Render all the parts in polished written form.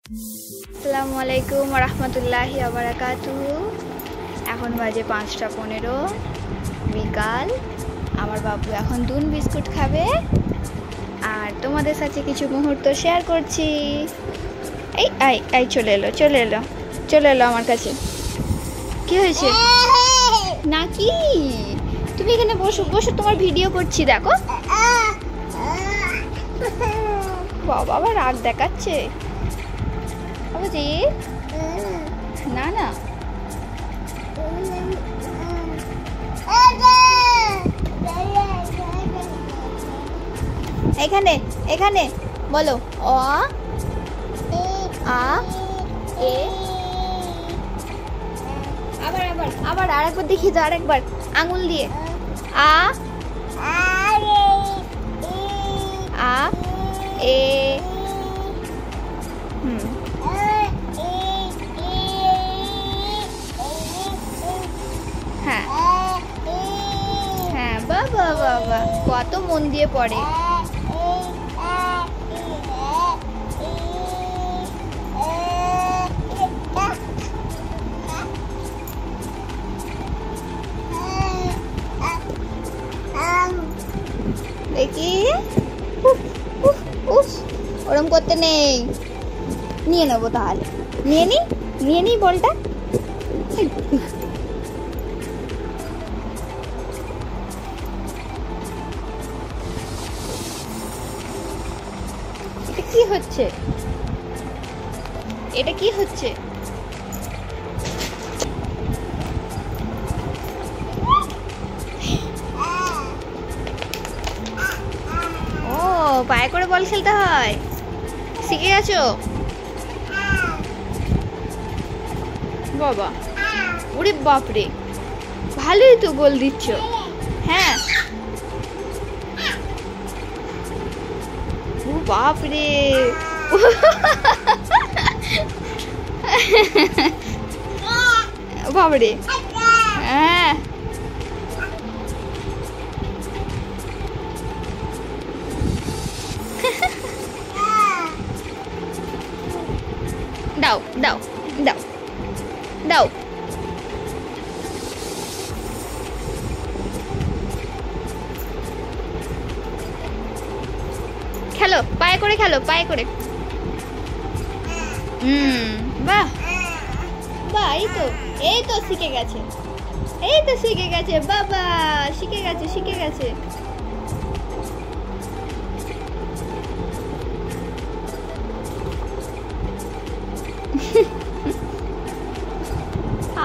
আসসালামু আলাইকুম ওয়া রাহমাতুল্লাহি ওয়া বারাকাতুহু। এখন বাজে 5টা 15 বিকাল। আমার বাবু এখন দুন বিস্কুট খাবে আর তোমাদের সাথে কিছু মুহূর্ত শেয়ার করছি। এই আই আই চলে এলো আমার কাছে। কি হয়েছে নাকি? তুমি এখানে বসো বসো, তোমার ভিডিও করছি দেখো। বাবা আবার রাগ দেখাচ্ছে। বাবাজি না না, এখানে এখানে বলো অ আ এ। আবার আবার আবার আরেকবার দেখিয়ে দাও, আরেকবার আঙুল দিয়ে। আ আ এ। হ্যাঁ হ্যাঁ, বাবা বাবা কত মন দিয়ে পড়ে। দেখি ওরম করতে নেই, নিয়ে নেবো তাহলে। নিয়ে নি বলটা। এটা কি হচ্ছে? এটা কি হচ্ছে? ও পায়ে করে বল খেলতে হয়, শিখে গেছো? বাবা ওরে বাপরে, ভালোই তো গোল দিচ্ছ। হ্যাঁ ও বাপরে বাপরে। হ্যাঁ দাও দাও দাও দাও। খেলো পায়ে করে, খেলো পায়ে করে। বাহ বাহ, এই তো শিখে গেছে, বাবা শিখে গেছে।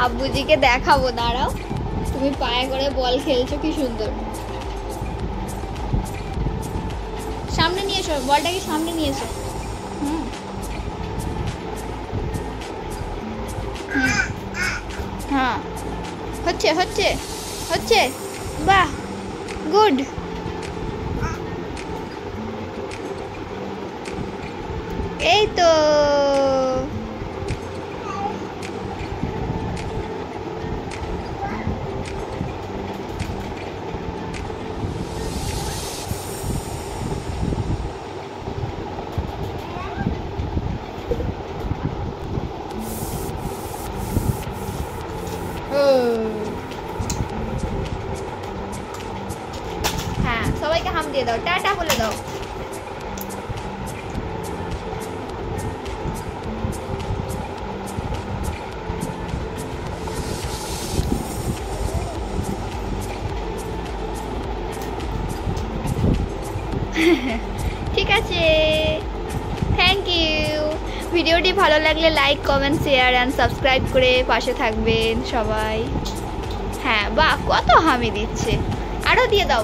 আব্বুজিকে দেখাবো, দাঁড়াও। তুমি পায়ে করে বল খেলছো, কি সুন্দর। সামনে নিয়ে এসো বলটাকে, সামনে নিয়ে এসো। হ্যাঁ হচ্ছে বাহ গুড। এই তো হ্যাঁ, সবাইকে হাম দিয়ে দাও, টাটা বলে দাও। ঠিক আছে, থ্যাংক ইউ। ভিডিওটি ভালো লাগলে like comment share and subscribe করে পাশে থাকবেন সবাই। হ্যাঁ বাহ, কত হামি দিচ্ছে। আরো দিয়ে দাও,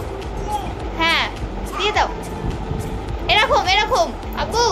হ্যাঁ দিয়ে দাও। এরকম আব্বু।